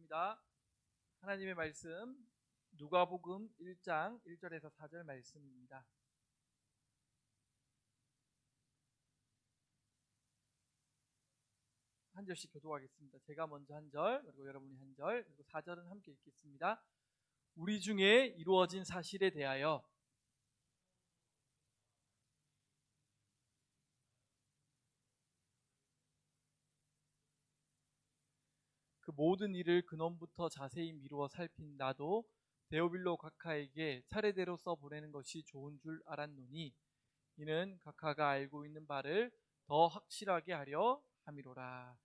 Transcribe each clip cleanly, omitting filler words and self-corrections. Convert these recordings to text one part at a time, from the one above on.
읽겠습니다. 하나님의 말씀 누가복음 1장 1절에서 4절 말씀입니다. 한 절씩 교독하겠습니다. 제가 먼저 한 절, 그리고 여러분이 한 절, 그리고 4절은 함께 읽겠습니다. 우리 중에 이루어진 사실에 대하여 그 모든 일을 근원부터 자세히 미루어 살핀 나도 데오빌로 각하에게 차례대로 써보내는 것이 좋은 줄 알았노니 이는 각하가 알고 있는 바를 더 확실하게 하려 함이로라.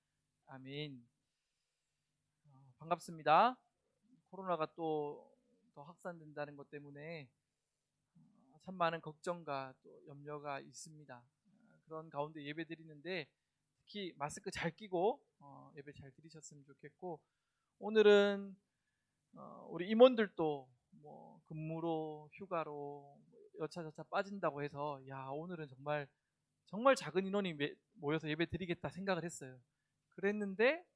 아멘. 반갑습니다. 코로나가 또 더 확산된다는 것 때문에 참 많은 걱정과 또 염려가 있습니다. 그런 가운데 예배 드리는데 특히 마스크 잘 끼고 예배 잘 드리셨으면 좋겠고, 오늘은 우리 임원들도 뭐 근무로 휴가로 여차저차 빠진다고 해서 오늘은 정말 작은 인원이 모여서 예배 드리겠다 생각을 했어요. 그랬는데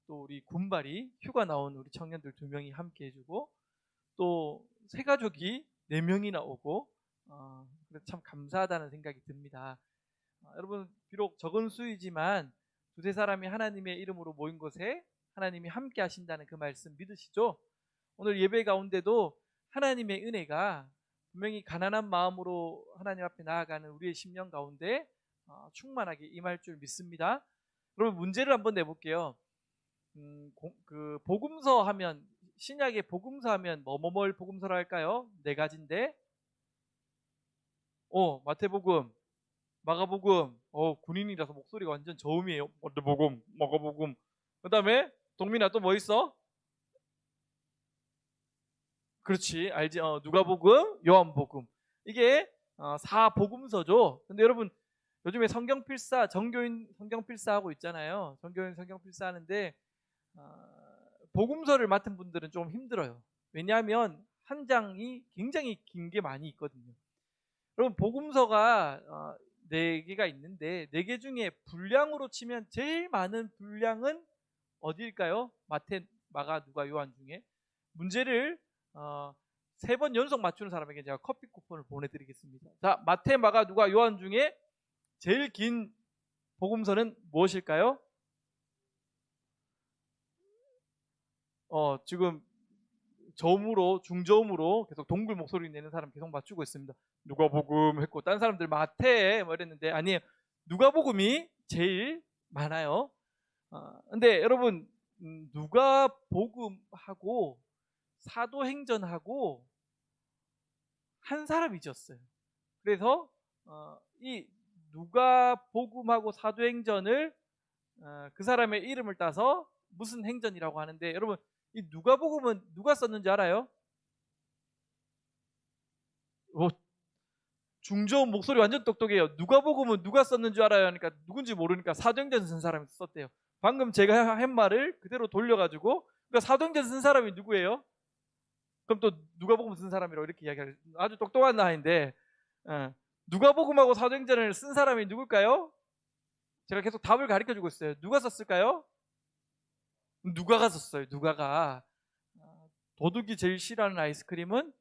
또 우리 군발이 휴가 나온 우리 청년들 2명이 함께 해주고 또 새가족이 4명이나 오고 그래서 참 감사하다는 생각이 듭니다. 여러분, 비록 적은 수이지만 2-3사람이 하나님의 이름으로 모인 곳에 하나님이 함께 하신다는 그 말씀 믿으시죠? 오늘 예배 가운데도 하나님의 은혜가 분명히 가난한 마음으로 하나님 앞에 나아가는 우리의 심령 가운데 충만하게 임할 줄 믿습니다. 여러분, 문제를 한번 내볼게요. 그 복음서 하면, 신약의 복음서 하면 뭐뭐뭘 복음서로 할까요? 4가지인데 마태복음, 마가복음, 군인이라서 목소리가 완전 저음이에요. 마태복음, 마가복음. 그 다음에 동민아 또 뭐 있어? 그렇지, 알지? 누가복음, 요한복음. 이게 4복음서죠. 근데 여러분, 요즘에 성경필사, 정교인 성경필사 하고 있잖아요. 정교인 성경필사 하는데 복음서를 맡은 분들은 좀 힘들어요. 왜냐하면 한 장이 굉장히 긴 게 많이 있거든요. 여러분, 복음서가 4개가 있는데 4개 중에 분량으로 치면 제일 많은 분량은 어디일까요? 마태, 마가, 누가, 요한 중에. 문제를 3번 연속 맞추는 사람에게 제가 커피 쿠폰을 보내드리겠습니다. 자, 마태, 마가, 누가, 요한 중에 제일 긴 복음서는 무엇일까요? 지금 중저음으로 계속 동굴 목소리 내는 사람 계속 맞추고 있습니다. 누가복음 했고, 다른 사람들 마태 뭐 이랬는데 아니에요. 누가복음이 제일 많아요. 근데 여러분, 누가복음하고 사도행전하고 한 사람이 지었어요. 그래서 이 누가복음하고 사도행전을 그 사람의 이름을 따서 무슨 행전이라고 하는데, 여러분, 이 누가복음은 누가 썼는지 알아요? 중저음 목소리 완전 똑똑해요. 누가복음은 누가 썼는지 알아요? 하니까 누군지 모르니까 사도행전 쓴 사람이 썼대요. 방금 제가 한 말을 그대로 돌려가지고, 그러니까 사도행전 쓴 사람이 누구예요? 그럼 또 누가복음 쓴 사람이라고 이렇게 이야기할, 아주 똑똑한 나이인데 누가복음하고 사도행전을 쓴 사람이 누굴까요? 제가 계속 답을 가르쳐주고 있어요. 누가 썼을까요? 누가가 썼어요. 누가가. 도둑이 제일 싫어하는 아이스크림은,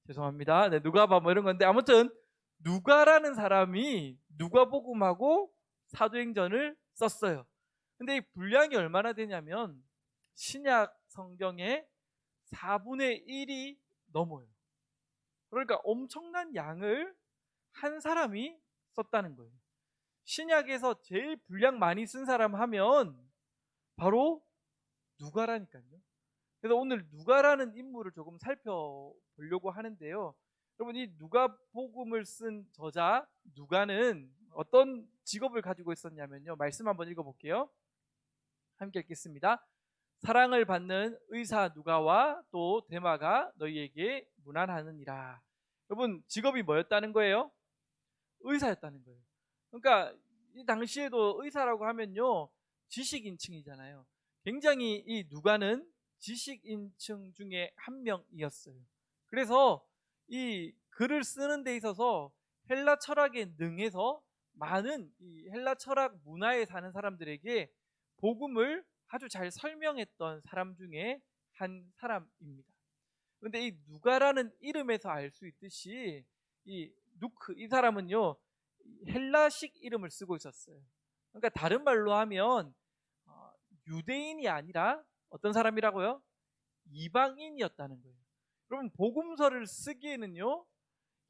죄송합니다, 누가봐 뭐 이런 건데, 아무튼 누가라는 사람이 누가복음하고 사도행전을 썼어요. 근데 이 분량이 얼마나 되냐면 신약 성경의 4분의 1이 넘어요. 그러니까 엄청난 양을 한 사람이 썼다는 거예요. 신약에서 제일 분량 많이 쓴 사람 하면 바로 누가라니까요. 그래서 오늘 누가라는 인물을 조금 살펴보려고 하는데요. 여러분, 이 누가복음을 쓴 저자 누가는 어떤 직업을 가지고 있었냐면요. 말씀 한번 읽어볼게요. 함께 읽겠습니다. 사랑을 받는 의사 누가와 또 데마가 너희에게 문안하느니라. 여러분, 직업이 뭐였다는 거예요? 의사였다는 거예요. 그러니까 이 당시에도 의사라고 하면요, 지식인층이잖아요. 굉장히 이 누가는 지식인층 중에 한 명이었어요. 그래서 이 글을 쓰는 데 있어서 헬라 철학에 능해서 많은 이 헬라 철학 문화에 사는 사람들에게 복음을 아주 잘 설명했던 사람 중에 한 사람입니다. 그런데 이 누가라는 이름에서 알 수 있듯이 이 누크, 이 사람은요 헬라식 이름을 쓰고 있었어요. 그러니까 다른 말로 하면 유대인이 아니라 어떤 사람이라고요? 이방인이었다는 거예요. 여러분, 복음서를 쓰기에는요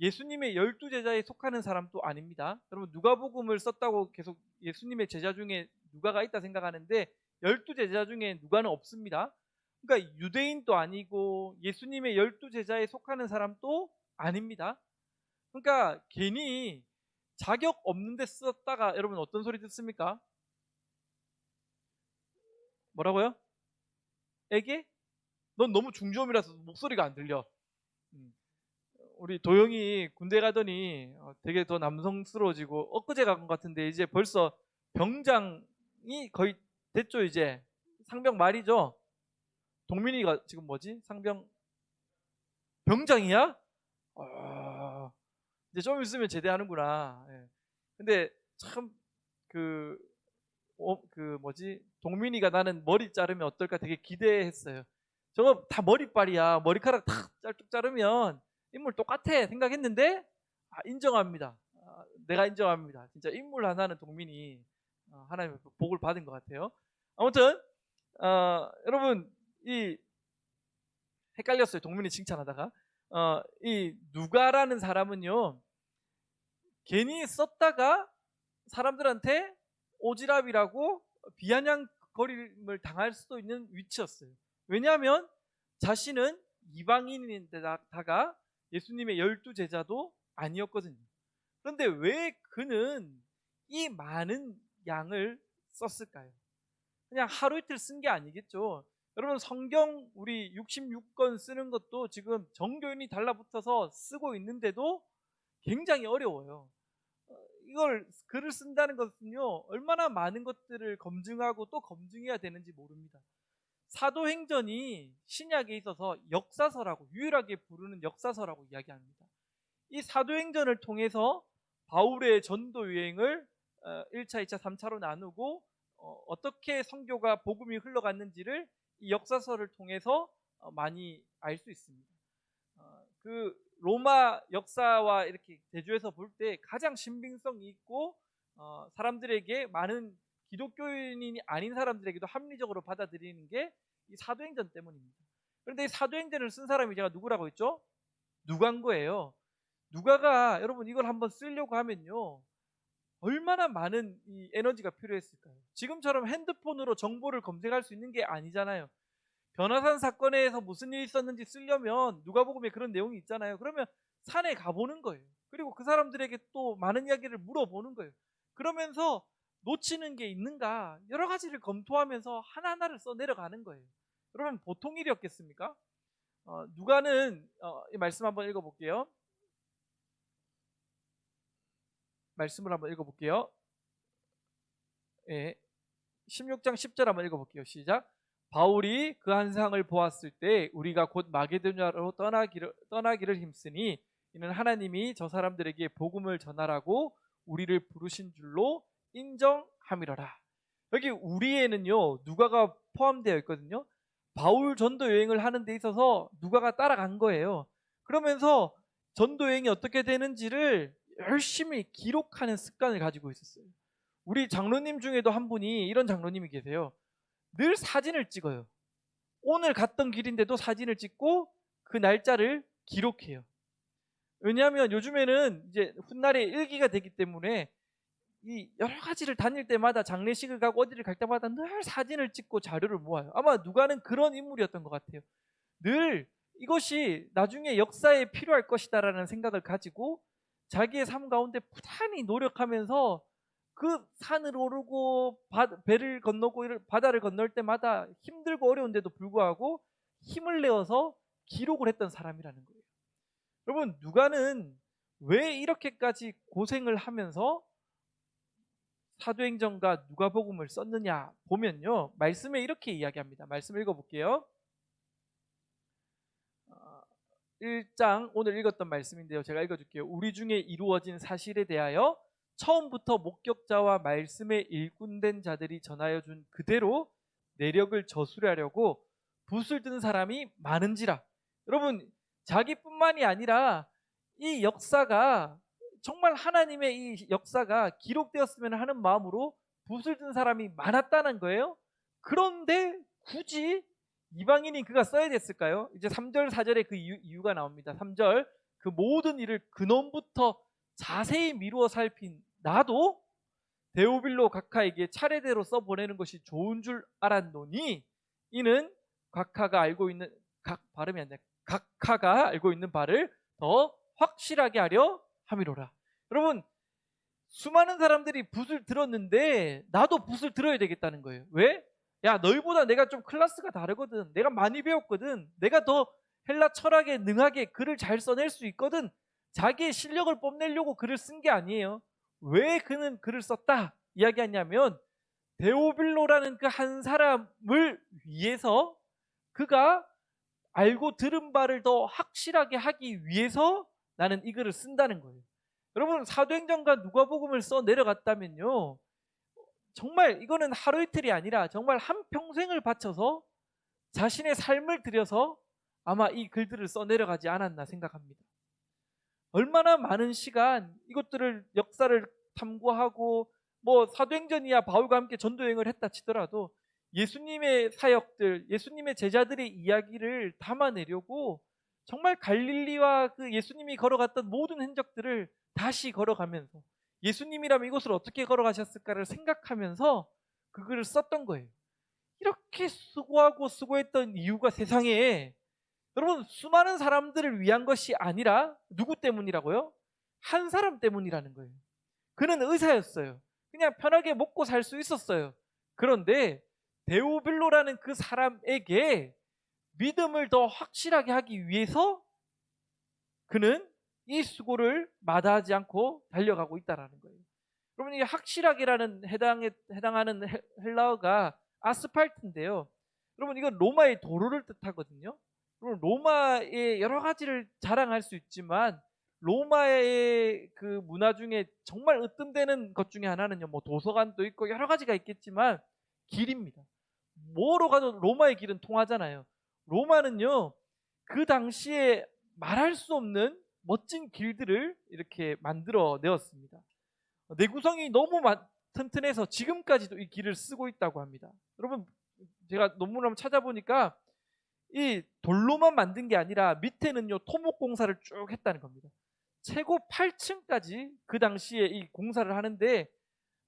예수님의 12제자에 속하는 사람도 아닙니다. 여러분, 누가복음을 썼다고 계속 예수님의 제자 중에 누가가 있다 생각하는데 12제자 중에 누가는 없습니다. 그러니까 유대인도 아니고 예수님의 12제자에 속하는 사람도 아닙니다. 그러니까 괜히 자격 없는데 썼다가 여러분 어떤 소리 듣습니까? 뭐라고요? 에게? 넌 너무 중저음이라서 목소리가 안 들려. 우리 도영이 군대 가더니 되게 더 남성스러워지고 엊그제 간 것 같은데 이제 벌써 병장이 거의 됐죠. 이제 상병 말이죠. 동민이가 지금 뭐지? 상병 병장이야? 이제 좀 있으면 제대하는구나. 예. 근데 참 뭐지? 동민이가 나는 머리 자르면 어떨까 되게 기대했어요. 저거 다 머리빨이야. 머리카락 다 짤쭉 자르면 인물 똑같아 생각했는데 인정합니다. 내가 인정합니다. 진짜 인물 하나는 동민이 하나님의 복을 받은 것 같아요. 아무튼 여러분 이 헷갈렸어요. 동민이 칭찬하다가 이 누가라는 사람은요 괜히 썼다가 사람들한테 오지랖이라고 비아냥거림을 당할 수도 있는 위치였어요. 왜냐하면 자신은 이방인인데다가 예수님의 12제자도 아니었거든요. 그런데 왜 그는 이 많은 양을 썼을까요? 그냥 하루 이틀 쓴 게 아니겠죠. 여러분, 성경 우리 66권 쓰는 것도 지금 정교인이 달라붙어서 쓰고 있는데도 굉장히 어려워요. 이걸 글을 쓴다는 것은요 얼마나 많은 것들을 검증하고 또 검증해야 되는지 모릅니다. 사도행전이 신약에 있어서 역사서라고 유일하게 부르는 역사서라고 이야기합니다. 이 사도행전을 통해서 바울의 전도 여행을 1차, 2차, 3차로 나누고 어떻게 선교가 복음이 흘러갔는지를 이 역사서를 통해서 많이 알 수 있습니다. 그 로마 역사와 이렇게 대조해서 볼 때 가장 신빙성이 있고 사람들에게 많은 기독교인이 아닌 사람들에게도 합리적으로 받아들이는 게 이 사도행전 때문입니다. 그런데 이 사도행전을 쓴 사람이 제가 누구라고 했죠? 누가인 거예요. 누가가 여러분 이걸 한번 쓰려고 하면요 얼마나 많은 이 에너지가 필요했을까요? 지금처럼 핸드폰으로 정보를 검색할 수 있는 게 아니잖아요. 변화산 사건에서 무슨 일이 있었는지 쓰려면 누가복음에 그런 내용이 있잖아요. 그러면 산에 가보는 거예요. 그리고 그 사람들에게 또 많은 이야기를 물어보는 거예요. 그러면서 놓치는 게 있는가 여러 가지를 검토하면서 하나하나를 써내려가는 거예요. 여러분 보통 일이었겠습니까? 누가는 이 말씀 한번 읽어볼게요. 말씀을 한번 읽어볼게요. 예, 16장 10절 한번 읽어볼게요. 시작. 바울이 그 한상을 보았을 때 우리가 곧 마게도냐로 떠나기를 힘쓰니 이는 하나님이 저 사람들에게 복음을 전하라고 우리를 부르신 줄로 인정함이로라. 여기 우리에는요 누가가 포함되어 있거든요. 바울 전도 여행을 하는 데 있어서 누가가 따라간 거예요. 그러면서 전도 여행이 어떻게 되는지를 열심히 기록하는 습관을 가지고 있었어요. 우리 장로님 중에도 한 분이 이런 장로님이 계세요. 늘 사진을 찍어요. 오늘 갔던 길인데도 사진을 찍고 그 날짜를 기록해요. 왜냐하면 요즘에는 이제 훗날에 일기가 되기 때문에 이 여러 가지를 다닐 때마다 장례식을 가고 어디를 갈 때마다 늘 사진을 찍고 자료를 모아요. 아마 누가는 그런 인물이었던 것 같아요. 늘 이것이 나중에 역사에 필요할 것이다라는 생각을 가지고 자기의 삶 가운데 부단히 노력하면서 그 산을 오르고 배를 건너고 바다를 건널 때마다 힘들고 어려운데도 불구하고 힘을 내어서 기록을 했던 사람이라는 거예요. 여러분 누가는 왜 이렇게까지 고생을 하면서 사도행전과 누가복음을 썼느냐 보면요 말씀에 이렇게 이야기합니다. 말씀 읽어볼게요. 1장 오늘 읽었던 말씀인데요. 제가 읽어줄게요. 우리 중에 이루어진 사실에 대하여 처음부터 목격자와 말씀에 일꾼된 자들이 전하여 준 그대로 내력을 저수하려고 붓을 든 사람이 많은지라. 여러분, 자기뿐만이 아니라 이 역사가 정말 하나님의 이 역사가 기록되었으면 하는 마음으로 붓을 든 사람이 많았다는 거예요. 그런데 굳이 이방인이 그가 써야 됐을까요? 이제 3절 4절에 그 이유가 나옵니다. 3절, 그 모든 일을 근원부터 자세히 미루어 살핀 나도 데오빌로 각하에게 차례대로 써보내는 것이 좋은 줄 알았노니 이는 각하가 알고 있는 발음이 안 돼. 각하가 알고 있는 바를 더 확실하게 하려 함이로라. 여러분, 수많은 사람들이 붓을 들었는데 나도 붓을 들어야 되겠다는 거예요. 왜? 야, 너희보다 내가 좀 클래스가 다르거든. 내가 많이 배웠거든. 내가 더 헬라 철학에 능하게 글을 잘 써낼 수 있거든. 자기의 실력을 뽐내려고 글을 쓴 게 아니에요. 왜 그는 글을 썼다 이야기하냐면 데오빌로라는 그 한 사람을 위해서, 그가 알고 들은 바를 더 확실하게 하기 위해서 나는 이 글을 쓴다는 거예요. 여러분, 사도행전과 누가복음을 써 내려갔다면요, 정말 이거는 하루 이틀이 아니라 정말 한평생을 바쳐서 자신의 삶을 들여서 아마 이 글들을 써 내려가지 않았나 생각합니다. 얼마나 많은 시간 이것들을, 역사를 탐구하고, 뭐 사도행전이야 바울과 함께 전도여행을 했다 치더라도 예수님의 사역들, 예수님의 제자들의 이야기를 담아내려고 정말 갈릴리와 그 예수님이 걸어갔던 모든 흔적들을 다시 걸어가면서 예수님이라면 이곳을 어떻게 걸어가셨을까를 생각하면서 그 글을 썼던 거예요. 이렇게 수고하고 수고했던 이유가 세상에, 여러분, 수많은 사람들을 위한 것이 아니라 누구 때문이라고요? 한 사람 때문이라는 거예요. 그는 의사였어요. 그냥 편하게 먹고 살 수 있었어요. 그런데 데오빌로라는 그 사람에게 믿음을 더 확실하게 하기 위해서 그는 이 수고를 마다하지 않고 달려가고 있다는 거예요. 여러분, 이 확실하게라는 해당하는 헬라어가 아스팔트인데요. 여러분, 이건 로마의 도로를 뜻하거든요. 여러분, 로마의 여러 가지를 자랑할 수 있지만 로마의 그 문화 중에 정말 으뜸되는 것 중에 하나는요, 뭐 도서관도 있고 여러 가지가 있겠지만 길입니다. 뭐로 가도 로마의 길은 통하잖아요. 로마는요, 그 당시에 말할 수 없는 멋진 길들을 이렇게 만들어 내었습니다. 내구성이 너무 튼튼해서 지금까지도 이 길을 쓰고 있다고 합니다. 여러분, 제가 논문을 한번 찾아보니까 이 돌로만 만든 게 아니라 밑에는요, 토목 공사를 쭉 했다는 겁니다. 최고 8층까지 그 당시에 이 공사를 하는데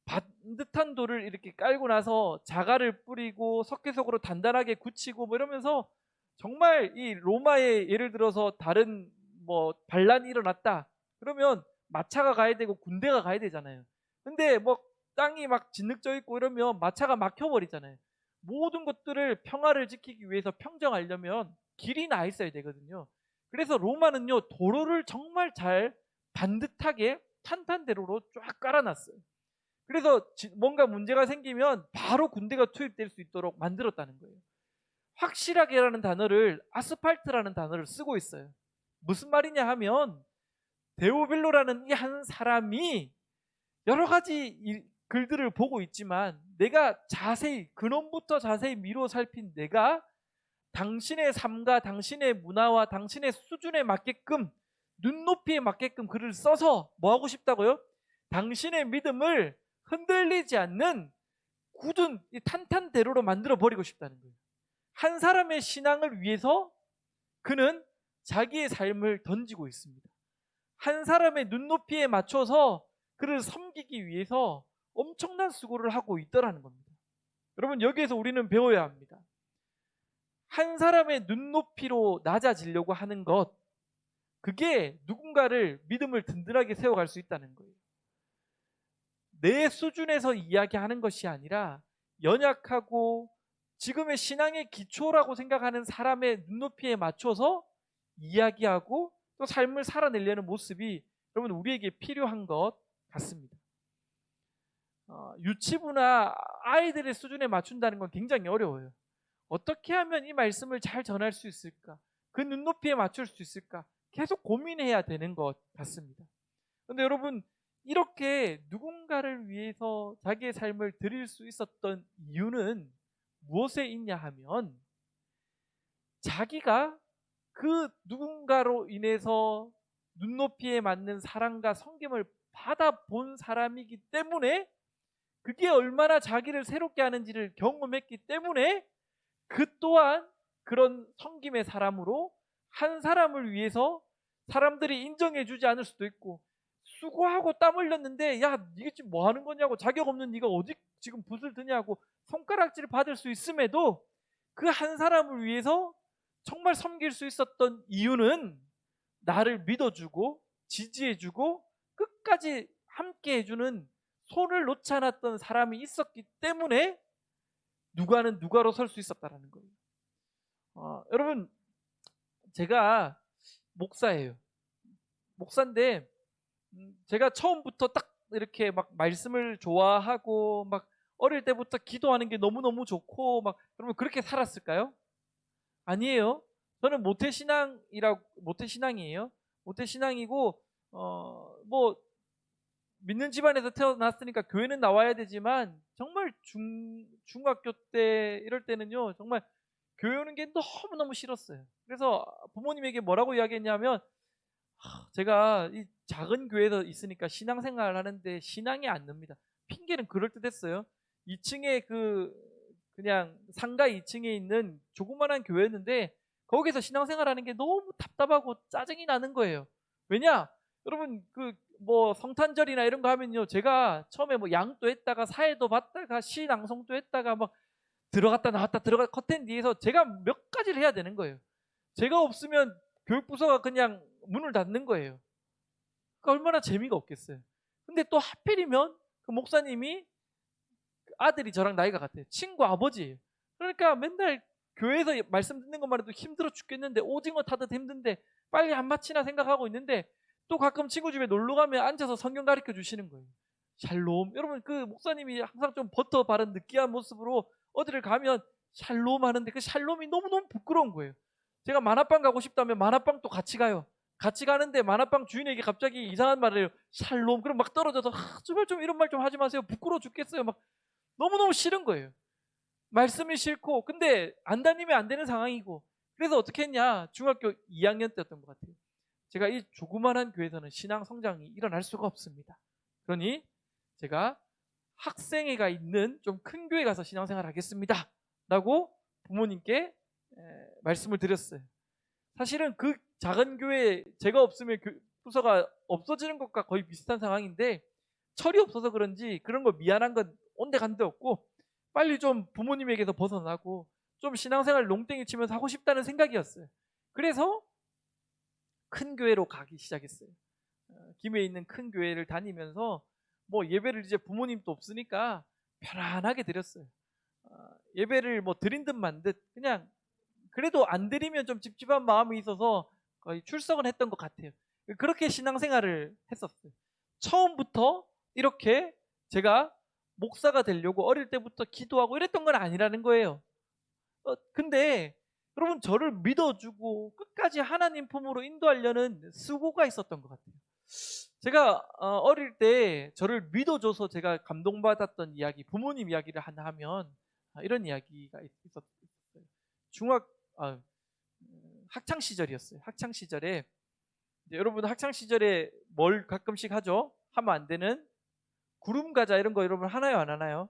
반듯한 돌을 이렇게 깔고 나서 자갈을 뿌리고 석회석으로 단단하게 굳히고 뭐 이러면서 정말 이 로마에 예를 들어서 다른 뭐 반란이 일어났다 그러면 마차가 가야 되고 군대가 가야 되잖아요. 근데 뭐 땅이 막 진흙져 있고 이러면 마차가 막혀버리잖아요. 모든 것들을 평화를 지키기 위해서 평정하려면 길이 나 있어야 되거든요. 그래서 로마는요, 도로를 정말 잘 반듯하게 탄탄대로로 쫙 깔아놨어요. 그래서 뭔가 문제가 생기면 바로 군대가 투입될 수 있도록 만들었다는 거예요. 확실하게라는 단어를, 아스팔트라는 단어를 쓰고 있어요. 무슨 말이냐 하면 데오빌로라는 이 한 사람이 여러 가지 글들을 보고 있지만 내가 자세히, 근원부터 자세히 미루어 살핀 내가 당신의 삶과 당신의 문화와 당신의 수준에 맞게끔, 눈높이에 맞게끔 글을 써서 뭐 하고 싶다고요? 당신의 믿음을 흔들리지 않는 굳은 이 탄탄대로로 만들어 버리고 싶다는 거예요. 한 사람의 신앙을 위해서 그는 자기의 삶을 던지고 있습니다. 한 사람의 눈높이에 맞춰서 그를 섬기기 위해서 엄청난 수고를 하고 있더라는 겁니다. 여러분, 여기에서 우리는 배워야 합니다. 한 사람의 눈높이로 낮아지려고 하는 것, 그게 누군가를 믿음을 든든하게 세워갈 수 있다는 거예요. 내 수준에서 이야기하는 것이 아니라 연약하고 지금의 신앙의 기초라고 생각하는 사람의 눈높이에 맞춰서 이야기하고 또 삶을 살아내려는 모습이 여러분 우리에게 필요한 것 같습니다. 유치부나 아이들의 수준에 맞춘다는 건 굉장히 어려워요. 어떻게 하면 이 말씀을 잘 전할 수 있을까? 그 눈높이에 맞출 수 있을까? 계속 고민해야 되는 것 같습니다. 그런데 여러분, 이렇게 누군가를 위해서 자기의 삶을 드릴 수 있었던 이유는 무엇에 있냐 하면 자기가 그 누군가로 인해서 눈높이에 맞는 사랑과 섬김을 받아본 사람이기 때문에 그게 얼마나 자기를 새롭게 하는지를 경험했기 때문에 그 또한 그런 섬김의 사람으로 한 사람을 위해서 사람들이 인정해주지 않을 수도 있고 수고하고 땀 흘렸는데 야 이게 지금 뭐 하는 거냐고 자격 없는 네가 어디 지금 붓을 드냐고 손가락질을 받을 수 있음에도 그 한 사람을 위해서 정말 섬길 수 있었던 이유는 나를 믿어주고 지지해주고 끝까지 함께 해주는 손을 놓지 않았던 사람이 있었기 때문에 누가는 누가로 설 수 있었다라는 거예요. 여러분 제가 목사예요. 목사인데 제가 처음부터 딱 이렇게 막 말씀을 좋아하고 막 어릴 때부터 기도하는 게 너무너무 좋고 막 여러분 그렇게 살았을까요? 아니에요. 저는 모태신앙이에요. 모태신앙이고 뭐 믿는 집안에서 태어났으니까 교회는 나와야 되지만 정말 중학교 때 이럴 때는요 정말 교회 오는 게 너무너무 싫었어요. 그래서 부모님에게 뭐라고 이야기했냐면 제가 이 작은 교회에서 있으니까 신앙생활을 하는데 신앙이 안 납니다. 핑계는 그럴듯했어요. 2층에 그냥 상가 2층에 있는 조그만한 교회였는데 거기서 신앙생활하는 게 너무 답답하고 짜증이 나는 거예요. 왜냐? 여러분 뭐 성탄절이나 이런 거 하면요 제가 처음에 뭐 양도 했다가 사회도 받다가 시낭송도 했다가 막 들어갔다 나왔다 커튼 뒤에서 제가 몇 가지를 해야 되는 거예요. 제가 없으면 교육부서가 그냥 문을 닫는 거예요. 그러니까 얼마나 재미가 없겠어요. 근데 또 하필이면 그 목사님이 아들이 저랑 나이가 같아요. 친구 아버지예요. 그러니까 맨날 교회에서 말씀 듣는 것만 해도 힘들어 죽겠는데 오징어 타듯 힘든데 빨리 안 마치나 생각하고 있는데 또 가끔 친구 집에 놀러 가면 앉아서 성경 가르쳐 주시는 거예요. 샬롬. 여러분 그 목사님이 항상 좀 버터 바른 느끼한 모습으로 어디를 가면 샬롬 하는데 그 샬롬이 너무너무 부끄러운 거예요. 제가 만화방 가고 싶다면 만화방 또 같이 가요. 같이 가는데 만화방 주인에게 갑자기 이상한 말을 해요. 샬롬. 그럼 막 떨어져서 제발 좀 이런 말 좀 하지 마세요. 부끄러워 죽겠어요. 막 너무너무 싫은 거예요. 말씀이 싫고 근데 안 다니면 안 되는 상황이고 그래서 어떻게 했냐. 중학교 2학년 때였던 것 같아요. 제가 이 조그만한 교회에서는 신앙 성장이 일어날 수가 없습니다. 그러니 제가 학생회가 있는 좀 큰 교회 가서 신앙생활 하겠습니다 라고 부모님께 말씀을 드렸어요. 사실은 그 작은 교회 제가 없으면 부서가 없어지는 것과 거의 비슷한 상황인데 철이 없어서 그런지 그런 거 미안한 건 온데간데 없고 빨리 좀 부모님에게서 벗어나고 좀 신앙생활 농땡이 치면서 하고 싶다는 생각이었어요. 그래서 큰 교회로 가기 시작했어요. 김해에 있는 큰 교회를 다니면서 뭐 예배를 이제 부모님도 없으니까 편안하게 드렸어요. 예배를 뭐 드린 듯 만 듯 그냥 그래도 안 드리면 좀 찝찝한 마음이 있어서 거의 출석은 했던 것 같아요. 그렇게 신앙생활을 했었어요. 처음부터 이렇게 제가 목사가 되려고 어릴 때부터 기도하고 이랬던 건 아니라는 거예요. 근데 여러분 저를 믿어주고 끝까지 하나님 품으로 인도하려는 수고가 있었던 것 같아요. 제가 어릴 때 저를 믿어줘서 제가 감동받았던 이야기, 부모님 이야기를 하나 하면 이런 이야기가 있었어요. 학창 시절이었어요. 학창 시절에 여러분 학창 시절에 뭘 가끔씩 하죠? 하면 안 되는 구름 과자 이런 거 여러분 하나요 안 하나요?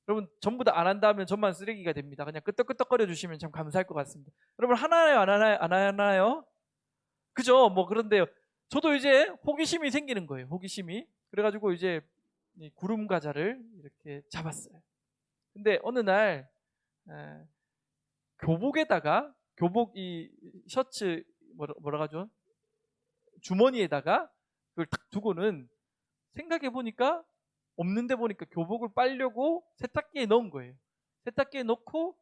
여러분 전부 다 안 한다 하면 전만 쓰레기가 됩니다. 그냥 끄떡끄떡거려 주시면 참 감사할 것 같습니다. 여러분 하나요 안 하나요? 안 하나요? 그죠? 뭐 그런데요. 저도 이제 호기심이 생기는 거예요. 호기심이. 그래가지고 이제 이 구름 과자를 이렇게 잡았어요. 근데 어느 날 교복에다가 교복 이 셔츠 뭐라 하죠? 주머니에다가 그걸 딱 두고는 생각해 보니까 없는데 보니까 교복을 빨려고 세탁기에 넣은 거예요. 세탁기에 넣고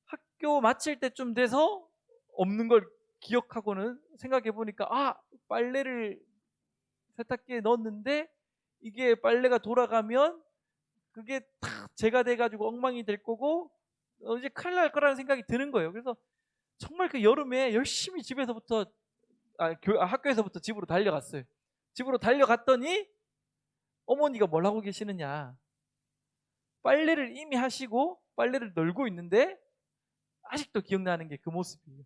학교 마칠 때쯤 돼서 없는 걸 기억하고는 생각해 보니까 빨래를 세탁기에 넣었는데 이게 빨래가 돌아가면 그게 탁 재가 돼가지고 엉망이 될 거고 이제 큰일 날 거라는 생각이 드는 거예요. 그래서 정말 그 여름에 열심히 집에서부터 학교에서부터 집으로 달려갔어요. 집으로 달려갔더니 어머니가 뭘 하고 계시느냐. 빨래를 이미 하시고 빨래를 널고 있는데 아직도 기억나는 게 그 모습이에요.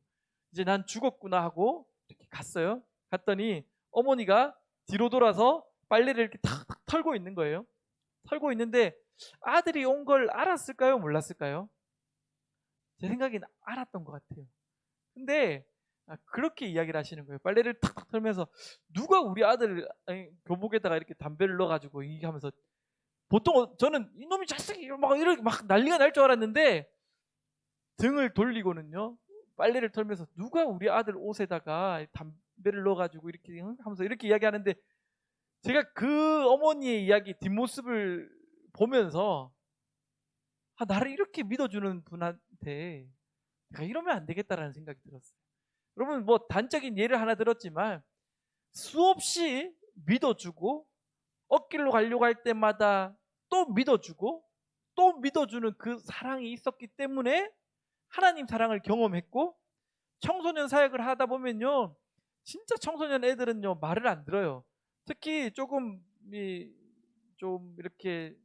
이제 난 죽었구나 하고 이렇게 갔어요. 갔더니 어머니가 뒤로 돌아서 빨래를 이렇게 탁 털고 있는 거예요. 털고 있는데 아들이 온 걸 알았을까요? 몰랐을까요? 제 생각엔 알았던 것 같아요. 근데 그렇게 이야기를 하시는 거예요. 빨래를 탁탁 털면서 누가 우리 아들 교복에다가 이렇게 담배를 넣어가지고 이게 하면서, 보통 저는 이놈이 자식이 막 이렇게 막 난리가 날 줄 알았는데 등을 돌리고는요, 빨래를 털면서 누가 우리 아들 옷에다가 담배를 넣어가지고 이렇게 하면서 이렇게 이야기하는데, 제가 그 어머니의 이야기 뒷모습을 보면서 나를 이렇게 믿어주는 분한테 내가 이러면 안 되겠다라는 생각이 들었어요. 여러분, 뭐 단적인 예를 하나 들었지만 수없이 믿어주고 엇길로 가려고 할 때마다 또 믿어주고 또 믿어주는 그 사랑이 있었기 때문에 하나님 사랑을 경험했고, 청소년 사역을 하다 보면요, 진짜 청소년 애들은요 말을 안 들어요. 특히 조금 좀 이렇게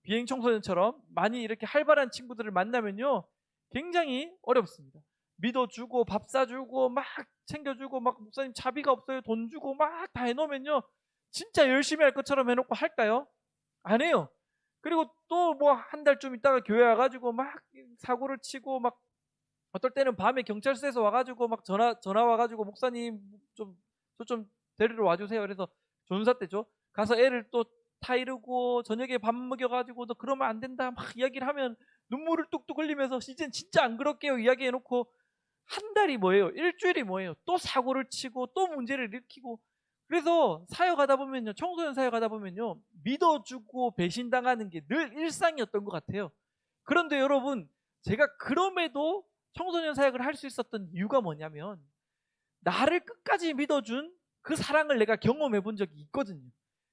비행 청소년처럼 많이 이렇게 활발한 친구들을 만나면요 굉장히 어렵습니다. 믿어주고 밥 사주고 막 챙겨주고 막 목사님 자비가 없어요 돈 주고 막 다 해놓으면요 진짜 열심히 할 것처럼 해놓고 할까요? 안 해요. 그리고 또 뭐 한 달쯤 있다가 교회 와가지고 막 사고를 치고, 막 어떨 때는 밤에 경찰서에서 와가지고 막 전화 와가지고 목사님 저 좀 데리러 와주세요. 그래서 전사 때죠. 가서 애를 또 타이르고 저녁에 밥 먹여가지고 너 그러면 안 된다 막 이야기를 하면 눈물을 뚝뚝 흘리면서 이젠 진짜 안 그럴게요 이야기해놓고, 한 달이 뭐예요? 일주일이 뭐예요? 또 사고를 치고 또 문제를 일으키고. 그래서 사역하다 보면요, 청소년 사역하다 보면요, 믿어주고 배신당하는 게 늘 일상이었던 것 같아요. 그런데 여러분, 제가 그럼에도 청소년 사역을 할 수 있었던 이유가 뭐냐면, 나를 끝까지 믿어준 그 사랑을 내가 경험해 본 적이 있거든요.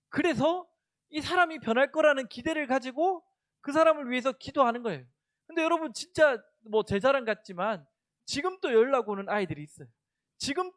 그래서 이 사람이 변할 거라는 기대를 가지고 그 사람을 위해서 기도하는 거예요. 근데 여러분, 진짜 뭐 제 자랑 같지만 지금 또 연락 오는 아이들이 있어요. 지금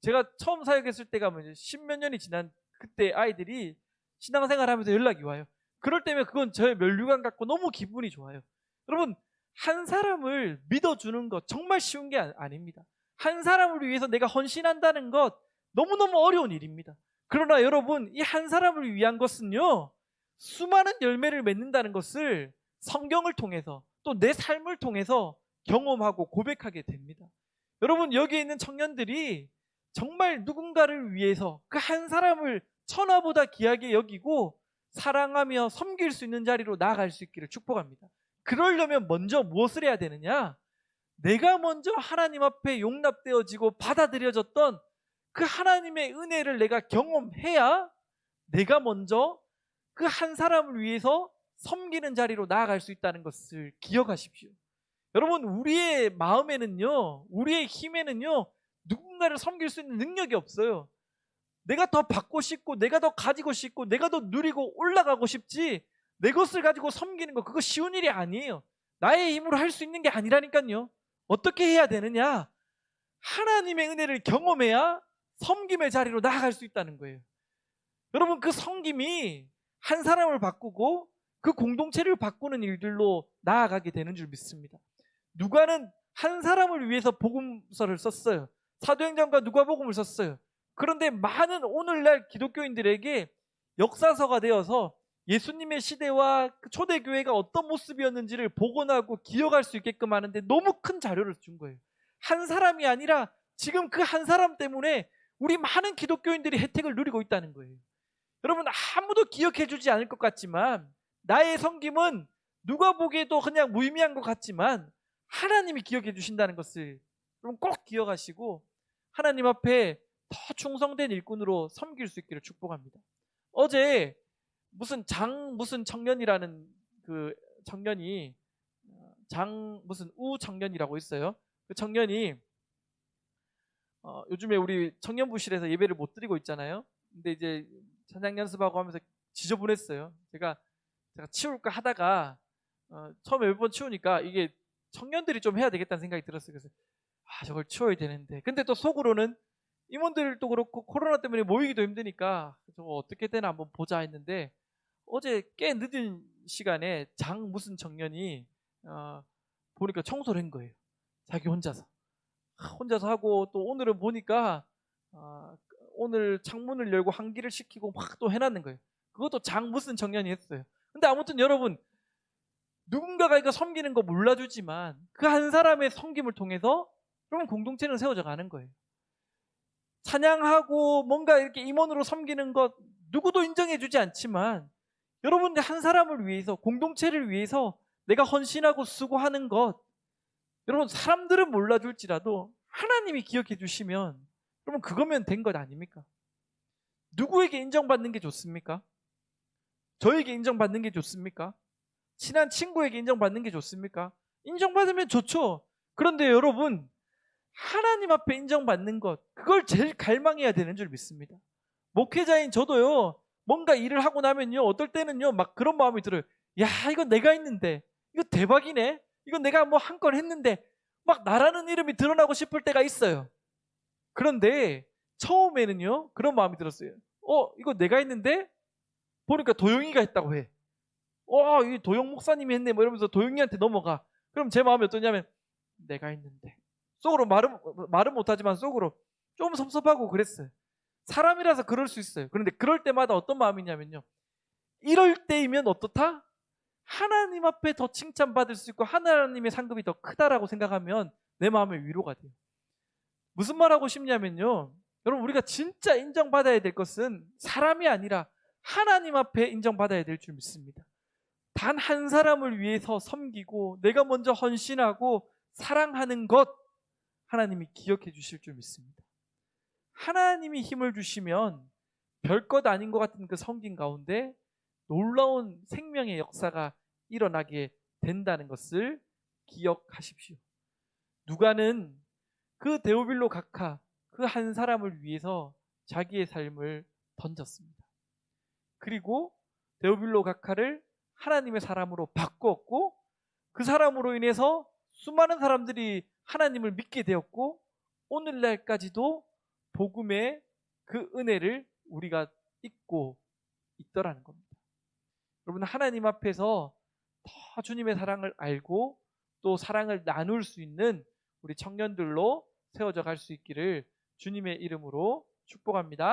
제가 처음 사역했을 때가 뭐 10몇 년이 지난 그때 아이들이 신앙생활 하면서 연락이 와요. 그럴 때면 그건 저의 면류관 같고 너무 기분이 좋아요. 여러분, 한 사람을 믿어주는 것 정말 쉬운 게 아닙니다. 한 사람을 위해서 내가 헌신한다는 것 너무너무 어려운 일입니다. 그러나 여러분, 이 한 사람을 위한 것은요, 수많은 열매를 맺는다는 것을 성경을 통해서 또 내 삶을 통해서 경험하고 고백하게 됩니다. 여러분, 여기에 있는 청년들이 정말 누군가를 위해서 그 한 사람을 천하보다 귀하게 여기고 사랑하며 섬길 수 있는 자리로 나아갈 수 있기를 축복합니다. 그러려면 먼저 무엇을 해야 되느냐? 내가 먼저 하나님 앞에 용납되어지고 받아들여졌던 그 하나님의 은혜를 내가 경험해야 내가 먼저 그 한 사람을 위해서 섬기는 자리로 나아갈 수 있다는 것을 기억하십시오. 여러분, 우리의 마음에는요, 우리의 힘에는요, 누군가를 섬길 수 있는 능력이 없어요. 내가 더 받고 싶고 내가 더 가지고 싶고 내가 더 누리고 올라가고 싶지, 내 것을 가지고 섬기는 거 그거 쉬운 일이 아니에요. 나의 힘으로 할 수 있는 게 아니라니까요. 어떻게 해야 되느냐? 하나님의 은혜를 경험해야 섬김의 자리로 나아갈 수 있다는 거예요. 여러분, 그 섬김이 한 사람을 바꾸고 그 공동체를 바꾸는 일들로 나아가게 되는 줄 믿습니다. 누가는 한 사람을 위해서 복음서를 썼어요. 사도행전과 누가복음을 썼어요. 그런데 많은 오늘날 기독교인들에게 역사서가 되어서 예수님의 시대와 초대교회가 어떤 모습이었는지를 복원하고 기억할 수 있게끔 하는데 너무 큰 자료를 준 거예요. 한 사람이 아니라 지금 그 한 사람 때문에 우리 많은 기독교인들이 혜택을 누리고 있다는 거예요. 여러분, 아무도 기억해 주지 않을 것 같지만 나의 섬김은 누가 보기에도 그냥 무의미한 것 같지만 하나님이 기억해 주신다는 것을 여러분 꼭 기억하시고 하나님 앞에 더 충성된 일꾼으로 섬길 수 있기를 축복합니다. 어제 무슨 청년이라는 그 청년이 무슨 우 청년이라고 있어요. 그 청년이 요즘에 우리 청년부실에서 예배를 못 드리고 있잖아요. 근데 이제 찬양 연습하고 하면서 지저분했어요. 제가 치울까 하다가 처음에 몇 번 치우니까 이게 청년들이 좀 해야 되겠다는 생각이 들었어요. 그래서 저걸 치워야 되는데, 근데 또 속으로는 임원들도 그렇고 코로나 때문에 모이기도 힘드니까 저거 어떻게 되나 한번 보자 했는데, 어제 꽤 늦은 시간에 장 무슨 청년이 보니까 청소를 한 거예요. 자기 혼자서 하고, 또 오늘은 보니까 오늘 창문을 열고 환기를 시키고 막 또 해놨는 거예요. 그것도 장 무슨 청년이 했어요. 근데 아무튼 여러분, 누군가가 이거 섬기는 거 몰라주지만 그 한 사람의 섬김을 통해서 여러분 공동체는 세워져 가는 거예요. 찬양하고 뭔가 이렇게 임원으로 섬기는 것 누구도 인정해주지 않지만 여러분들 한 사람을 위해서, 공동체를 위해서 내가 헌신하고 수고하는 것, 여러분 사람들은 몰라줄지라도 하나님이 기억해 주시면 여러분 그거면 된 것 아닙니까? 누구에게 인정받는 게 좋습니까? 저에게 인정받는 게 좋습니까? 친한 친구에게 인정받는 게 좋습니까? 인정받으면 좋죠. 그런데 여러분, 하나님 앞에 인정받는 것, 그걸 제일 갈망해야 되는 줄 믿습니다. 목회자인 저도요, 뭔가 일을 하고 나면요, 어떨 때는요 막 그런 마음이 들어요. 야, 이거 내가 했는데, 이거 대박이네, 이거 내가 뭐 한 건 했는데, 막 나라는 이름이 드러나고 싶을 때가 있어요. 그런데 처음에는요 그런 마음이 들었어요. 이거 내가 했는데 보니까 도영이가 했다고 해. 이 도영 목사님이 했네, 뭐 이러면서 도영이한테 넘어가. 그럼 제 마음이 어떠냐면, 내가 했는데, 속으로 말은 못하지만 속으로 좀 섭섭하고 그랬어요. 사람이라서 그럴 수 있어요. 그런데 그럴 때마다 어떤 마음이냐면요, 이럴 때이면 어떻다? 하나님 앞에 더 칭찬받을 수 있고 하나님의 상급이 더 크다라고 생각하면 내 마음에 위로가 돼요. 무슨 말하고 싶냐면요, 여러분 우리가 진짜 인정받아야 될 것은 사람이 아니라 하나님 앞에 인정받아야 될 줄 믿습니다. 단 한 사람을 위해서 섬기고 내가 먼저 헌신하고 사랑하는 것, 하나님이 기억해 주실 줄 믿습니다. 하나님이 힘을 주시면 별것 아닌 것 같은 그 섬김 가운데 놀라운 생명의 역사가 일어나게 된다는 것을 기억하십시오. 누가는 그 데오빌로 각하, 그 한 사람을 위해서 자기의 삶을 던졌습니다. 그리고 데오빌로 각하를 하나님의 사람으로 바꾸었고, 그 사람으로 인해서 수많은 사람들이 하나님을 믿게 되었고, 오늘날까지도 복음의 그 은혜를 우리가 잊고 있더라는 겁니다. 여러분, 하나님 앞에서 더 주님의 사랑을 알고 또 사랑을 나눌 수 있는 우리 청년들로 세워져 갈 수 있기를 주님의 이름으로 축복합니다.